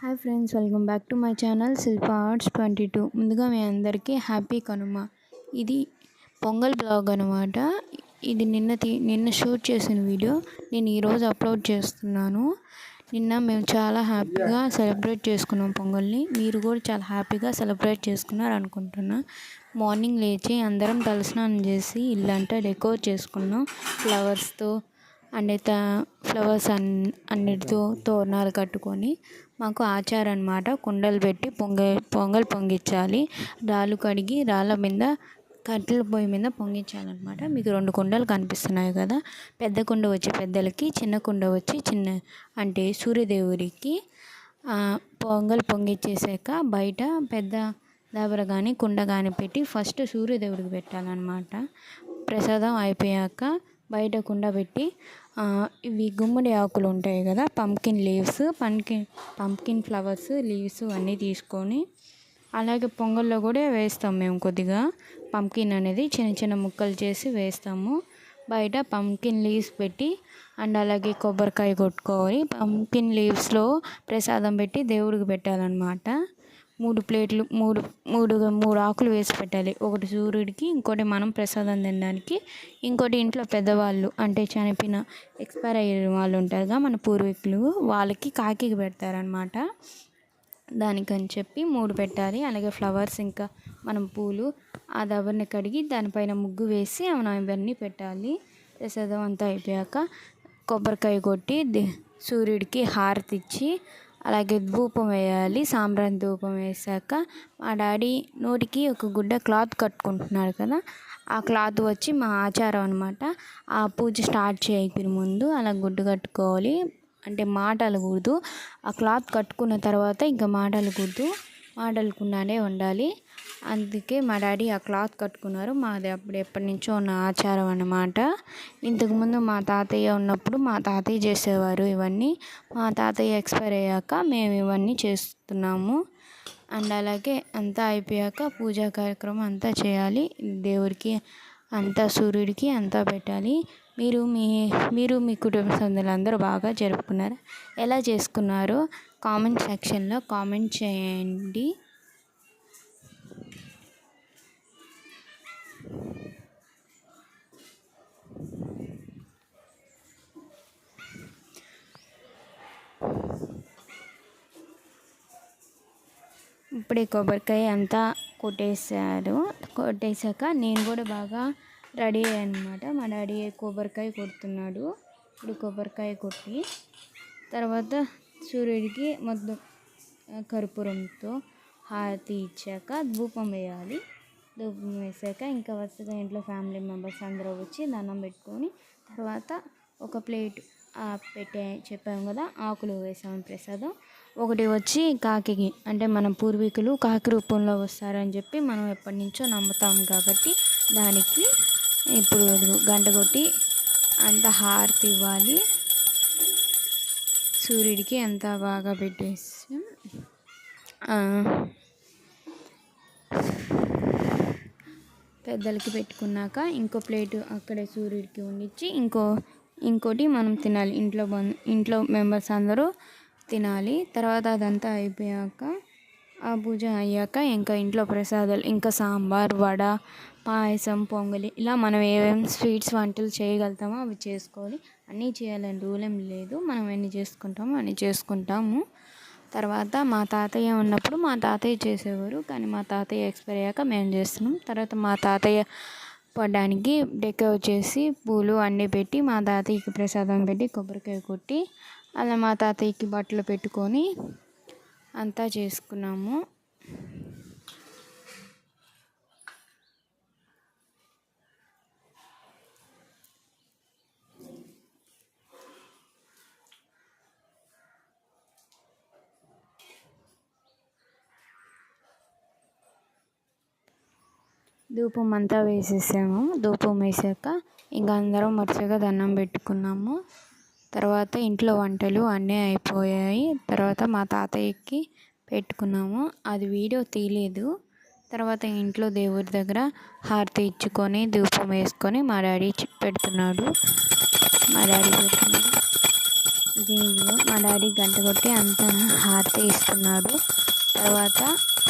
Hi friends, welcome back to my channel Shilpa arts 22. ముందుగా మీ అందరికీ happy Kanuma. ఇది pongal blog అనమాట. ఇది నిన్న షూట్ చేసిన వీడియో నేను ఈరోజు అప్లోడ్ చేస్తున్నాను. నిన్న మేము చాలా హ్యాపీగా సెలబ్రేట్ చేసుకున్నాం పొంగల్ని. మీరు కూడా చాలా హ్యాపీగా సెలబ్రేట్ చేసుకున్నారు అనుకుంటున్నా. మార్నింగ్ లేచి అందరం తలస్నానం చేసి ఇల్లంతా డెకోర్ చేసుకున్నాం ఫ్లవర్స్తో. అండ్ ఫ్లవర్స్ అన్నిటితో తోరణాలు కట్టుకొని మాకు ఆచారం అనమాట. కుండలు పెట్టి పొంగల్ పొంగించాలి. రాళ్ళు కడిగి రాళ్ళ మీద కట్టెల పొయ్యి మీద పొంగించాలన్నమాట. మీకు 2 కుండలు కనిపిస్తున్నాయి కదా. పెద్ద కుండ వచ్చి పెద్దలకి, చిన్న కుండ వచ్చి అంటే సూర్యదేవుడికి. పొంగల్ పొంగిచ్చేసాక బయట పెద్ద దబర కానీ కుండ కానీ పెట్టి ఫస్ట్ సూర్యదేవుడికి పెట్టాలన్నమాట. ప్రసాదం అయిపోయాక బయట కుండ పెట్టి ఇవి గుమ్మడి ఆకులు ఉంటాయి కదా, pumpkin leaves, pumpkin flowers leaves అన్నీ తీసుకొని అలాగే పొంగల్లో కూడా వేస్తాం మేము. కొద్దిగా పంకిన్ అనేది చిన్న చిన్న ముక్కలు చేసి వేస్తాము. బయట పంకిన్ లీవ్స్ పెట్టి అండ్ అలాగే కొబ్బరికాయ కొట్టుకోవాలి. పంకిన్ లీవ్స్లో ప్రసాదం పెట్టి దేవుడికి పెట్టాలన్నమాట. 3 ప్లేట్లు, మూడు ఆకులు వేసి పెట్టాలి. ఒకటి సూర్యుడికి, ఇంకోటి మనం ప్రసాదం తినడానికి, ఇంకోటి ఇంట్లో పెద్దవాళ్ళు అంటే చనిపోయిన ఎక్స్పైర్ అయ్యే వాళ్ళు ఉంటారుగా మన పూర్వీకులు, వాళ్ళకి కాకికి పెడతారనమాట. దానికని చెప్పి 3 పెట్టాలి. అలాగే ఫ్లవర్స్, ఇంకా మనం పూలు ఆ దబర్ని కడిగి దానిపైన ముగ్గు వేసి మనం ఇవన్నీ పెట్టాలి. ప్రసాదం అంతా అయిపోయాక కొబ్బరికాయ కొట్టి సూర్యుడికి హారతి ఇచ్చి అలాగే ధూపం వేయాలి. సాంబ్రాణి ధూపం వేసాక మా డాడీ నోటికి ఒక గుడ్డ క్లాత్ కట్టుకుంటున్నారు కదా, ఆ క్లాత్ వచ్చి మా ఆచారం అనమాట. ఆ పూజ స్టార్ట్ చేయక ముందు అలా గుడ్డు కట్టుకోవాలి. అంటే మాటలకూడదు. ఆ క్లాత్ కట్టుకున్న తర్వాత ఇంకా మాటలకుండానే ఉండాలి. అందుకే మా డాడీ ఆ క్లాత్ కట్టుకున్నారు. మాది అప్పుడు ఎప్పటి నుంచో ఉన్న ఆచారం అన్నమాట. ఇంతకుముందు మా తాతయ్య ఉన్నప్పుడు మా తాతయ్య చేసేవారు ఇవన్నీ. మా తాతయ్య ఎక్స్పైర్ అయ్యాక మేము ఇవన్నీ చేస్తున్నాము. అండ్ అలాగే అంతా అయిపోయాక పూజా కార్యక్రమం అంతా చేయాలి. దేవుడికి అంతా, సూర్యుడికి అంతా పెట్టాలి. మీరు మీ కుటుంబ సభ్యులందరూ బాగా జరుపుకున్నారు. ఎలా చేసుకున్నారో కామెంట్ సెక్షన్లో కామెంట్ చేయండి. ఇప్పుడే కొబ్బరికాయ అంతా కొట్టేశాక నేను కూడా బాగా రెడీ అయ్యాను అనమాట. మా డాడీ కొబ్బరికాయ కొడుతున్నాడు. ఇప్పుడు కొబ్బరికాయ కొట్టి తర్వాత సూర్యుడికి మొత్తం కర్పూరంతో హారతి ఇచ్చాక ధూపం వేయాలి. ధూపం వేసాక ఇంకా వరుసగా ఇంట్లో ఫ్యామిలీ మెంబర్స్ అందరూ వచ్చి దండం పెట్టుకొని తర్వాత ఒక ప్లేట్ చెప్పాము కదా, ఆకులు వేసాము ప్రసాదం. ఒకటి వచ్చి కాకికి, అంటే మన పూర్వీకులు కాకి రూపంలో వస్తారని చెప్పి మనం ఎప్పటి నుంచో నమ్ముతాం కాబట్టి దానికి ఇప్పుడు గంట కొట్టి అంత హారతి ఇవ్వాలి. సూర్యుడికి అంత బాగా పెట్టేసి పెద్దలకి పెట్టుకున్నాక ఇంకో ప్లేటు అక్కడే సూర్యుడికి వండించి ఇంకోటి మనం తినాలి. ఇంట్లో మెంబర్స్ అందరూ తినాలి. తర్వాత అదంతా అయిపోయాక ఆ పూజ అయ్యాక ఇంకా ఇంట్లో ప్రసాదాలు, ఇంకా సాంబార్, వడ, పాయసం, పొంగలి, ఇలా మనం ఏమేమి స్వీట్స్ వంటలు చేయగలుగుతామో అవి చేసుకోవాలి. అన్నీ చేయాలని రూల్ ఏం లేదు. మనం ఎన్ని చేసుకుంటామో అన్నీ చేసుకుంటాము. తర్వాత మా తాతయ్య ఉన్నప్పుడు మా తాతయ్య చేసేవారు, కానీ మా తాతయ్య ఎక్స్పైర్ అయ్యాక మేము చేస్తున్నాం. తర్వాత మా తాతయ్య పడడానికి డెకోర్ చేసి పూలు అన్నీ పెట్టి మా తాతయ్యకి ప్రసాదం పెట్టి కొబ్బరికాయ కొట్టి అలా మా తాతయ్యకి బట్టలు పెట్టుకొని అంతా చేసుకున్నాము. ధూపం అంతా వేసేసాము. ధూపం వేసాక ఇంకా అందరం వరుసగా దండం పెట్టుకున్నాము. తర్వాత ఇంట్లో వంటలు అన్నీ అయిపోయాయి. తర్వాత మా తాతయ్యకి పెట్టుకున్నాము. అది వీడియో తీయలేదు. తర్వాత ఇంట్లో దేవుడి దగ్గర హారతి ఇచ్చుకొని ధూపం వేసుకొని మా డాడీ పెడుతున్నాడు. ఇది మా డాడీ గంట కొట్టి అంతా హారతి ఇస్తున్నాడు. తర్వాత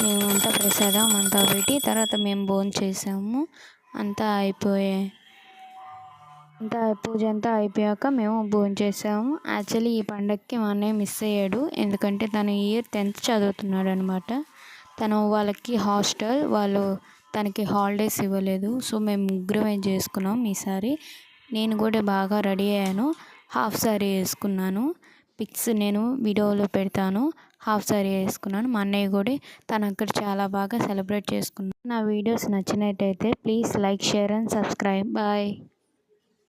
మేమంతా ప్రసాదం అంతా పెట్టి తర్వాత మేము భోంచేసాము. అంతా పూజ అంతా అయిపోయాక మేము భోంచేసాము. యాక్చువల్లీ ఈ పండగకి మా అన్నయ్య మిస్ అయ్యాడు, ఎందుకంటే తను ఇయర్ 10th చదువుతున్నాడు అనమాట. తను వాళ్ళకి వాళ్ళు తనకి హాలిడేస్ ఇవ్వలేదు. సో మేము ముగ్గురమే చేసుకున్నాం ఈసారి. నేను కూడా బాగా రెడీ అయ్యాను, హాఫ్ సారీ వేసుకున్నాను. పిక్స్ నేను వీడియోలో పెడతాను. హాఫ్ సారీ వేసుకున్నాను. మా అన్నయ్య కూడా తను అక్కడ చాలా బాగా సెలబ్రేట్ చేసుకున్నాను. నా వీడియోస్ నచ్చినట్టయితే please like, share and subscribe. Bye.